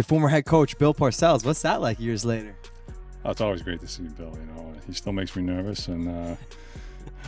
Your former head coach, Bill Parcells, what's that like years later? Oh, it's always great to see Bill. He still makes me nervous, and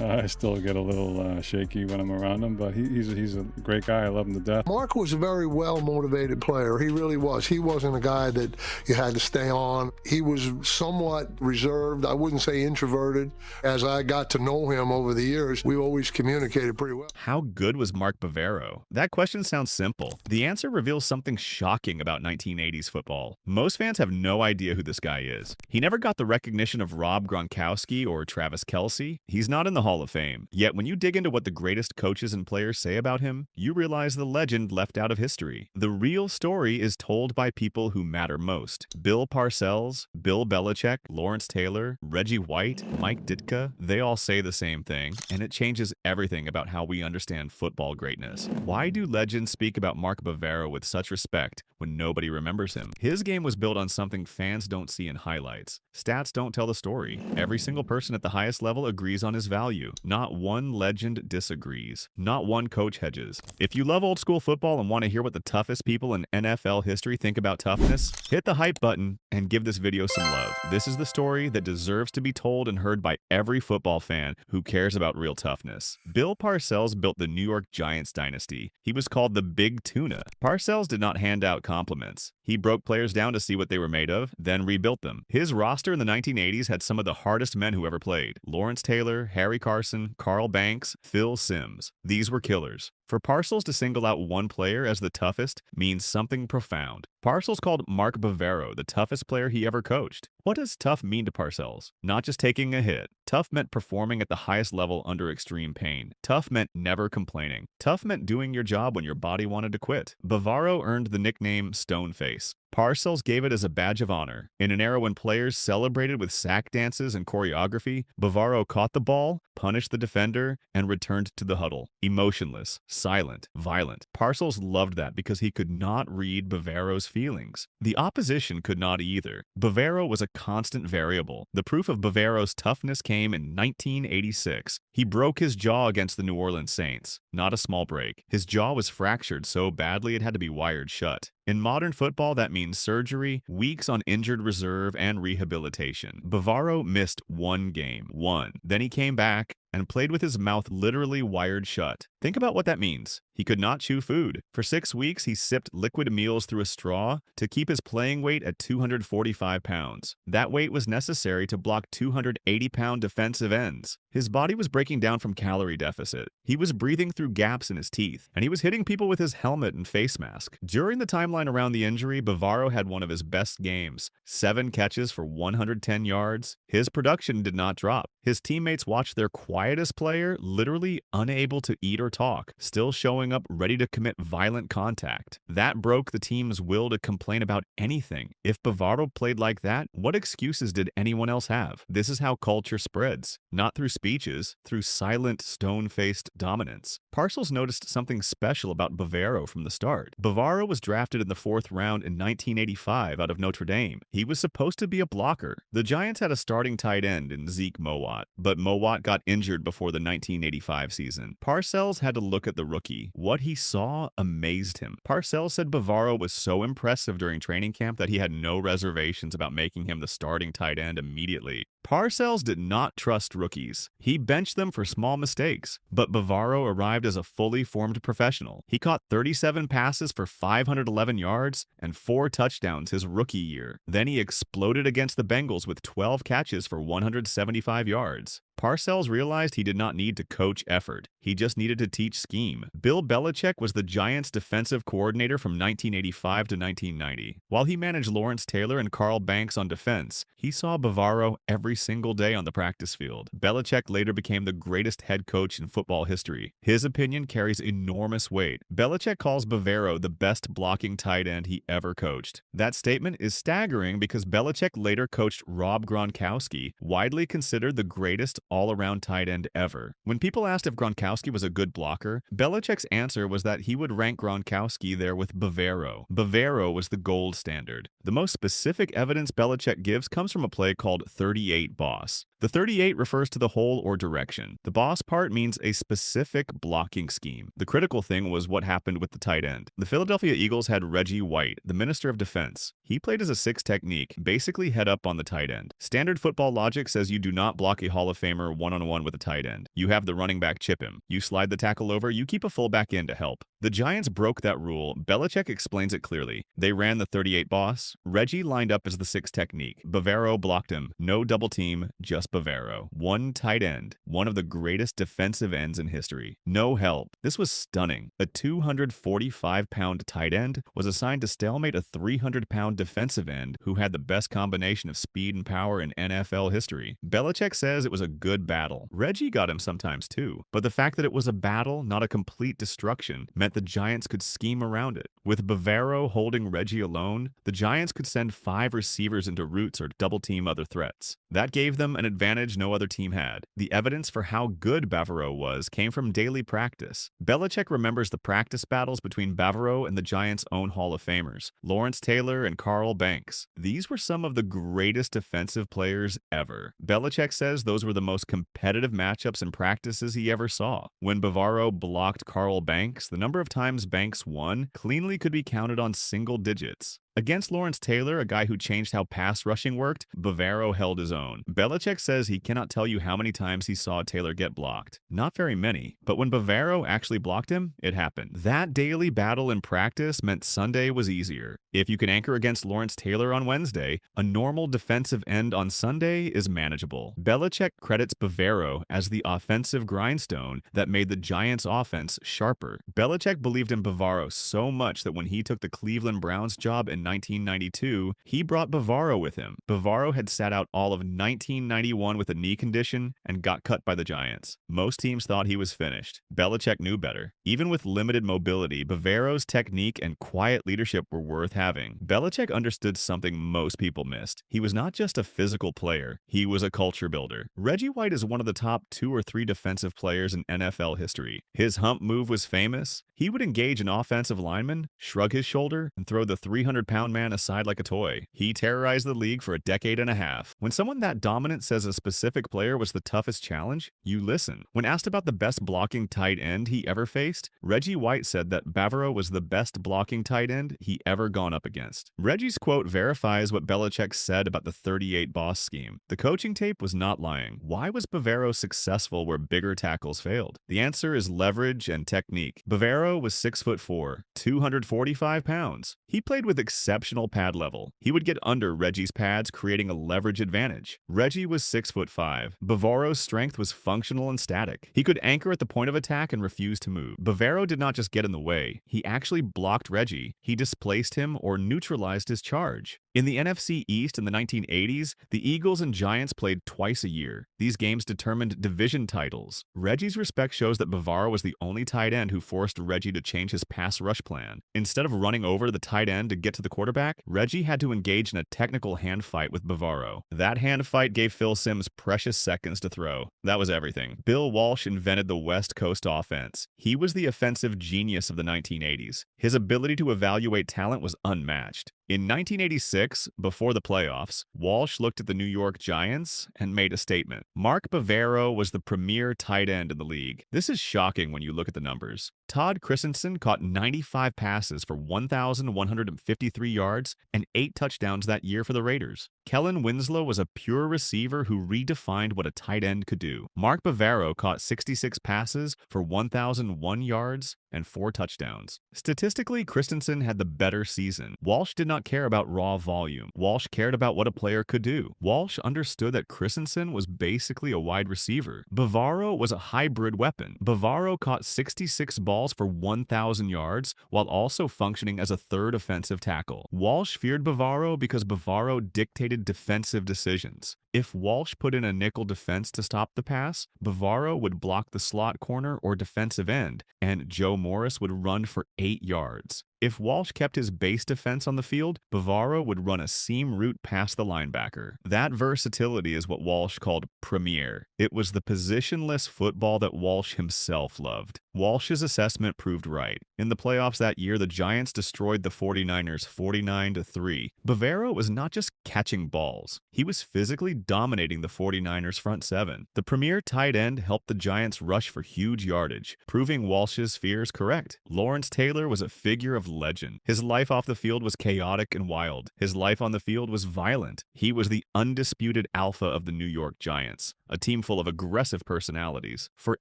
I still get a little shaky when I'm around him, but he's a great guy. I love him to death. Mark was a very well-motivated player. He really was. He wasn't a guy that you had to stay on. He was somewhat reserved. I wouldn't say introverted. As I got to know him over the years, we always communicated pretty well. How good was Mark Bavaro? That question sounds simple. The answer reveals something shocking about 1980s football. Most fans have no idea who this guy is. He never got the recognition of Rob Gronkowski or Travis Kelce. He's not in the Hall of Fame. Yet when you dig into what the greatest coaches and players say about him, you realize the legend left out of history. The real story is told by people who matter most. Bill Parcells, Bill Belichick, Lawrence Taylor, Reggie White, Mike Ditka, they all say the same thing, and it changes everything about how we understand football greatness. Why do legends speak about Mark Bavaro with such respect when nobody remembers him? His game was built on something fans don't see in highlights. Stats don't tell the story. Every single person at the highest level agrees on his value. Not one legend disagrees. Not one coach hedges. If you love old school football and want to hear what the toughest people in NFL history think about toughness, hit the hype button and give this video some love. This is the story that deserves to be told and heard by every football fan who cares about real toughness. Bill Parcells built the New York Giants dynasty. He was called the Big Tuna. Parcells did not hand out compliments. He broke players down to see what they were made of, then rebuilt them. His roster in the 1980s had some of the hardest men who ever played. Lawrence Taylor, Harry Carson, Carl Banks, Phil Simms. These were killers. For Parcells to single out one player as the toughest means something profound. Parcells called Mark Bavaro the toughest player he ever coached. What does tough mean to Parcells? Not just taking a hit. Tough meant performing at the highest level under extreme pain. Tough meant never complaining. Tough meant doing your job when your body wanted to quit. Bavaro earned the nickname Stoneface. Parcells gave it as a badge of honor. In an era when players celebrated with sack dances and choreography, Bavaro caught the ball, punished the defender, and returned to the huddle. Emotionless, silent, violent. Parcells loved that because he could not read Bavaro's feelings. The opposition could not either. Bavaro was a constant variable. The proof of Bavaro's toughness came in 1986. He broke his jaw against the New Orleans Saints. Not a small break. His jaw was fractured so badly it had to be wired shut. In modern football, that means surgery, weeks on injured reserve, and rehabilitation. Bavaro missed one game. One. Then he came back and played with his mouth literally wired shut. Think about what that means. He could not chew food. For 6 weeks, he sipped liquid meals through a straw to keep his playing weight at 245 pounds. That weight was necessary to block 280-pound defensive ends. His body was breaking down from calorie deficit. He was breathing through gaps in his teeth, and he was hitting people with his helmet and face mask. During the timeline around the injury, Bavaro had one of his best games. 7 catches for 110 yards. His production did not drop. His teammates watched their quietest player literally unable to eat or talk, still showing up ready to commit violent contact. That broke the team's will to complain about anything. If Bavaro played like that, what excuses did anyone else have? This is how culture spreads. Not through speeches, through silent, stone-faced dominance. Parcells noticed something special about Bavaro from the start. Bavaro was drafted in the 4th round in 1985 out of Notre Dame. He was supposed to be a blocker. The Giants had a starting tight end in Zeke Mowat, but Mowat got injured before the 1985 season. Parcells had to look at the rookie. What he saw amazed him. Parcells said Bavaro was so impressive during training camp that he had no reservations about making him the starting tight end immediately. Parcells did not trust rookies. He benched them for small mistakes, but Bavaro arrived as a fully formed professional. He caught 37 passes for 511 yards and 4 touchdowns his rookie year. Then he exploded against the Bengals with 12 catches for 175 yards. Parcells realized he did not need to coach effort. He just needed to teach scheme. Bill Belichick was the Giants' defensive coordinator from 1985 to 1990. While he managed Lawrence Taylor and Carl Banks on defense, he saw Bavaro every single day on the practice field. Belichick later became the greatest head coach in football history. His opinion carries enormous weight. Belichick calls Bavaro the best blocking tight end he ever coached. That statement is staggering because Belichick later coached Rob Gronkowski, widely considered the greatest all-around tight end ever. When people asked if Gronkowski was a good blocker, Belichick's answer was that he would rank Gronkowski there with Bavaro. Bavaro was the gold standard. The most specific evidence Belichick gives comes from a play called 38 Boss. The 38 refers to the hole or direction. The boss part means a specific blocking scheme. The critical thing was what happened with the tight end. The Philadelphia Eagles had Reggie White, the Minister of Defense. He played as a six technique, basically head up on the tight end. Standard football logic says you do not block a Hall of Famer one-on-one with a tight end. You have the running back chip him. You slide the tackle over, you keep a fullback in to help. The Giants broke that rule. Belichick explains it clearly. They ran the 38 boss. Reggie lined up as the six technique. Bavaro blocked him. No double team, just Bavaro. One tight end. One of the greatest defensive ends in history. No help. This was stunning. A 245-pound tight end was assigned to stalemate a 300-pound defensive end who had the best combination of speed and power in NFL history. Belichick says it was a good battle. Reggie got him sometimes too. But the fact that it was a battle, not a complete destruction, meant the Giants could scheme around it. With Bavaro holding Reggie alone, the Giants could send 5 receivers into routes or double-team other threats. That gave them an advantage no other team had. The evidence for how good Bavaro was came from daily practice. Belichick remembers the practice battles between Bavaro and the Giants' own Hall of Famers, Lawrence Taylor and Carl Banks. These were some of the greatest defensive players ever. Belichick says those were the most competitive matchups and practices he ever saw. When Bavaro blocked Carl Banks, the number of times Banks won cleanly could be counted on single digits. Against Lawrence Taylor, a guy who changed how pass rushing worked, Bavaro held his own. Belichick says he cannot tell you how many times he saw Taylor get blocked. Not very many, but when Bavaro actually blocked him, it happened. That daily battle in practice meant Sunday was easier. If you can anchor against Lawrence Taylor on Wednesday, a normal defensive end on Sunday is manageable. Belichick credits Bavaro as the offensive grindstone that made the Giants' offense sharper. Belichick believed in Bavaro so much that when he took the Cleveland Browns job in 1992, he brought Bavaro with him. Bavaro had sat out all of 1991 with a knee condition and got cut by the Giants. Most teams thought he was finished. Belichick knew better. Even with limited mobility, Bavaro's technique and quiet leadership were worth having. Belichick understood something most people missed. He was not just a physical player, he was a culture builder. Reggie White is one of the top 2 or 3 defensive players in NFL history. His hump move was famous. He would engage an offensive lineman, shrug his shoulder, and throw the 300-pound man aside like a toy. He terrorized the league for a decade and a half. When someone that dominant says a specific player was the toughest challenge, you listen. When asked about the best blocking tight end he ever faced, Reggie White said that Bavaro was the best blocking tight end he ever gone up against. Reggie's quote verifies what Belichick said about the 38 boss scheme. The coaching tape was not lying. Why was Bavaro successful where bigger tackles failed? The answer is leverage and technique. Bavaro was 6'4", 245 pounds. He played with exceptional pad level. He would get under Reggie's pads, creating a leverage advantage. Reggie was 6'5". Bavaro's strength was functional and static. He could anchor at the point of attack and refuse to move. Bavaro did not just get in the way. He actually blocked Reggie. He displaced him or neutralized his charge. In the NFC East in the 1980s, the Eagles and Giants played twice a year. These games determined division titles. Reggie's respect shows that Bavaro was the only tight end who forced Reggie to change his pass rush plan. Instead of running over the tight end to get to the quarterback, Reggie had to engage in a technical hand fight with Bavaro. That hand fight gave Phil Simms precious seconds to throw. That was everything. Bill Walsh invented the West Coast offense. He was the offensive genius of the 1980s. His ability to evaluate talent was unmatched. In 1986, before the playoffs, Walsh looked at the New York Giants and made a statement. Mark Bavaro was the premier tight end in the league. This is shocking when you look at the numbers. Todd Christensen caught 95 passes for 1,153 yards and 8 touchdowns that year for the Raiders. Kellen Winslow was a pure receiver who redefined what a tight end could do. Mark Bavaro caught 66 passes for 1,001 yards and 4 touchdowns. Statistically, Christensen had the better season. Walsh did not care about raw volume. Walsh cared about what a player could do. Walsh understood that Christensen was basically a wide receiver. Bavaro was a hybrid weapon. Bavaro caught 66 balls for 1,000 yards while also functioning as a third offensive tackle. Walsh feared Bavaro because Bavaro dictated defensive decisions. If Walsh put in a nickel defense to stop the pass, Bavaro would block the slot corner or defensive end, and Joe Morris would run for 8 yards. If Walsh kept his base defense on the field, Bavaro would run a seam route past the linebacker. That versatility is what Walsh called premier. It was the positionless football that Walsh himself loved. Walsh's assessment proved right. In the playoffs that year, the Giants destroyed the 49ers 49-3. Bavaro was not just catching balls. He was physically dominating the 49ers front seven. The premier tight end helped the Giants rush for huge yardage, proving Walsh's fears correct. Lawrence Taylor was a figure of legend. His life off the field was chaotic and wild. His life on the field was violent. He was the undisputed alpha of the New York Giants, a team full of aggressive personalities. For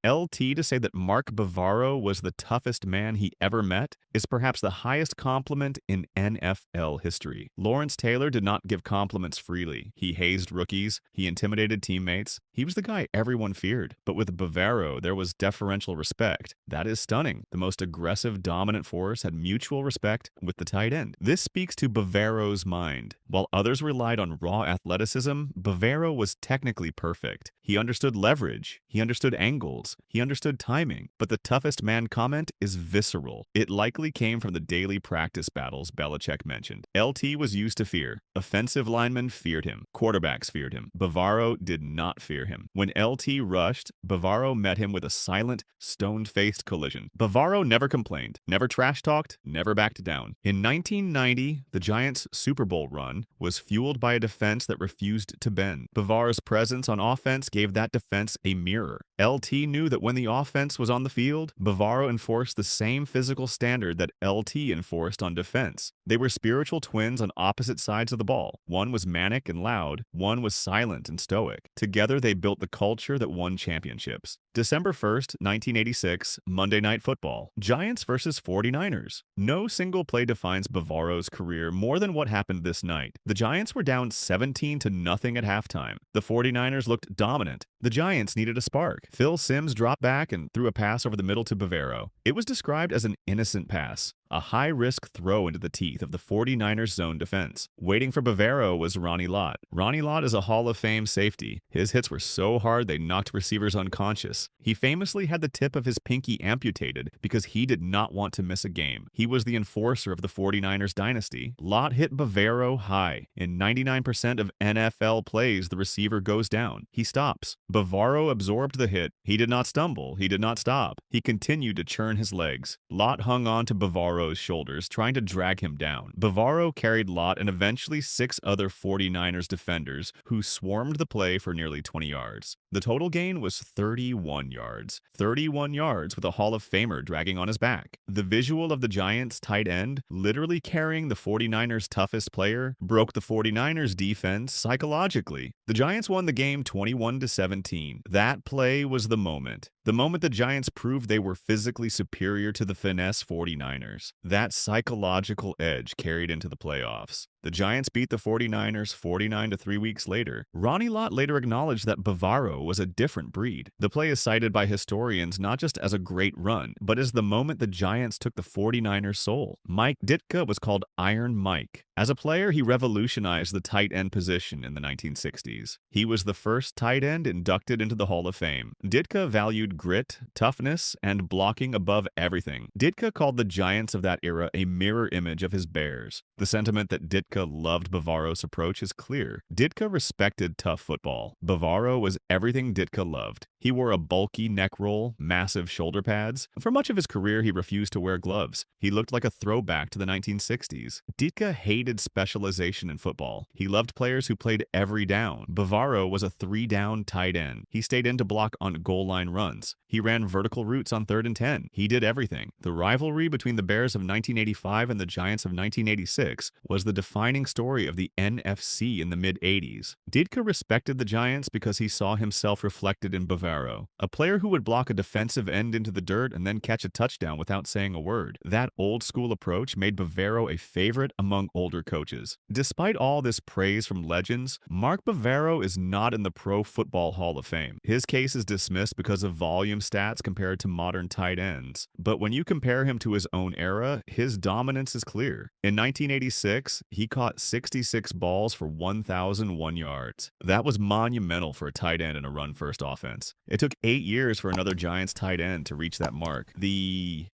LT to say that Mark Bavaro was the toughest man he ever met is perhaps the highest compliment in NFL history. Lawrence Taylor did not give compliments freely. He hazed rookies. He intimidated teammates. He was the guy everyone feared. But with Bavaro, there was deferential respect. That is stunning. The most aggressive, dominant force had mutual respect with the tight end. This speaks to Bavaro's mind. While others relied on raw athleticism, Bavaro was technically perfect. He understood leverage. He understood angles. He understood timing. But the toughest man comment is visceral. It likely came from the daily practice battles Belichick mentioned. LT was used to fear. Offensive linemen feared him. Quarterbacks feared him. Bavaro did not fear him. When LT rushed, Bavaro met him with a silent, stone-faced collision. Bavaro never complained, never trash-talked, never backed down. In 1990, the Giants' Super Bowl run was fueled by a defense that refused to bend. Bavaro's presence on offense gave that defense a mirror. LT knew that when the offense was on the field, Bavaro enforced the same physical standard that LT enforced on defense. They were spiritual twins on opposite sides of the ball. One was manic and loud, one was silent and stoic. Together, they built the culture that won championships. December 1st, 1986, Monday Night Football. Giants versus 49ers. No single play defines Bavaro's career more than what happened this night. The Giants were down 17-0 at halftime. The 49ers looked dominant. The Giants needed a spark. Phil Simms dropped back and threw a pass over the middle to Bavaro. It was described as an innocent pass, a high-risk throw into the teeth of the 49ers zone defense. Waiting for Bavaro was Ronnie Lott. Ronnie Lott is a Hall of Fame safety. His hits were so hard they knocked receivers unconscious. He famously had the tip of his pinky amputated because he did not want to miss a game. He was the enforcer of the 49ers dynasty. Lott hit Bavaro high. In 99% of NFL plays, the receiver goes down. He stops. Bavaro absorbed the hit. He did not stumble. He did not stop. He continued to churn his legs. Lott hung on to Bavaro's shoulders, trying to drag him down. Bavaro carried Lott and eventually 6 other 49ers defenders who swarmed the play for nearly 20 yards. The total gain was 31 yards. 31 yards with a Hall of Famer dragging on his back. The visual of the Giants' tight end literally carrying the 49ers' toughest player broke the 49ers' defense psychologically. The Giants won the game 21-17. That play was the moment. The moment the Giants proved they were physically superior to the finesse 49ers. That psychological edge carried into the playoffs. The Giants beat the 49ers 49-3 weeks later. Ronnie Lott later acknowledged that Bavaro was a different breed. The play is cited by historians not just as a great run, but as the moment the Giants took the 49ers' soul. Mike Ditka was called Iron Mike. As a player, he revolutionized the tight end position in the 1960s. He was the first tight end inducted into the Hall of Fame. Ditka valued grit, toughness, and blocking above everything. Ditka called the Giants of that era a mirror image of his Bears. The sentiment that Ditka loved Bavaro's approach is clear. Ditka respected tough football. Bavaro was everything Ditka loved. He wore a bulky neck roll, massive shoulder pads. For much of his career, he refused to wear gloves. He looked like a throwback to the 1960s. Ditka hated specialization in football. He loved players who played every down. Bavaro was a 3-down tight end. He stayed in to block on goal line runs. He ran vertical routes on 3rd and 10. He did everything. The rivalry between the Bears of 1985 and the Giants of 1986 was the defining story of the NFC in the mid-80s. Ditka respected the Giants because he saw himself reflected in Bavaro, a player who would block a defensive end into the dirt and then catch a touchdown without saying a word. That old-school approach made Bavaro a favorite among older coaches. Despite all this praise from legends, Mark Bavaro is not in the Pro Football Hall of Fame. His case is dismissed because of volume stats compared to modern tight ends. But when you compare him to his own era, his dominance is clear. In 1986, he caught 66 balls for 1,001 yards. That was monumental for a tight end in a run-first offense. It took 8 years for another Giants tight end to reach that mark. The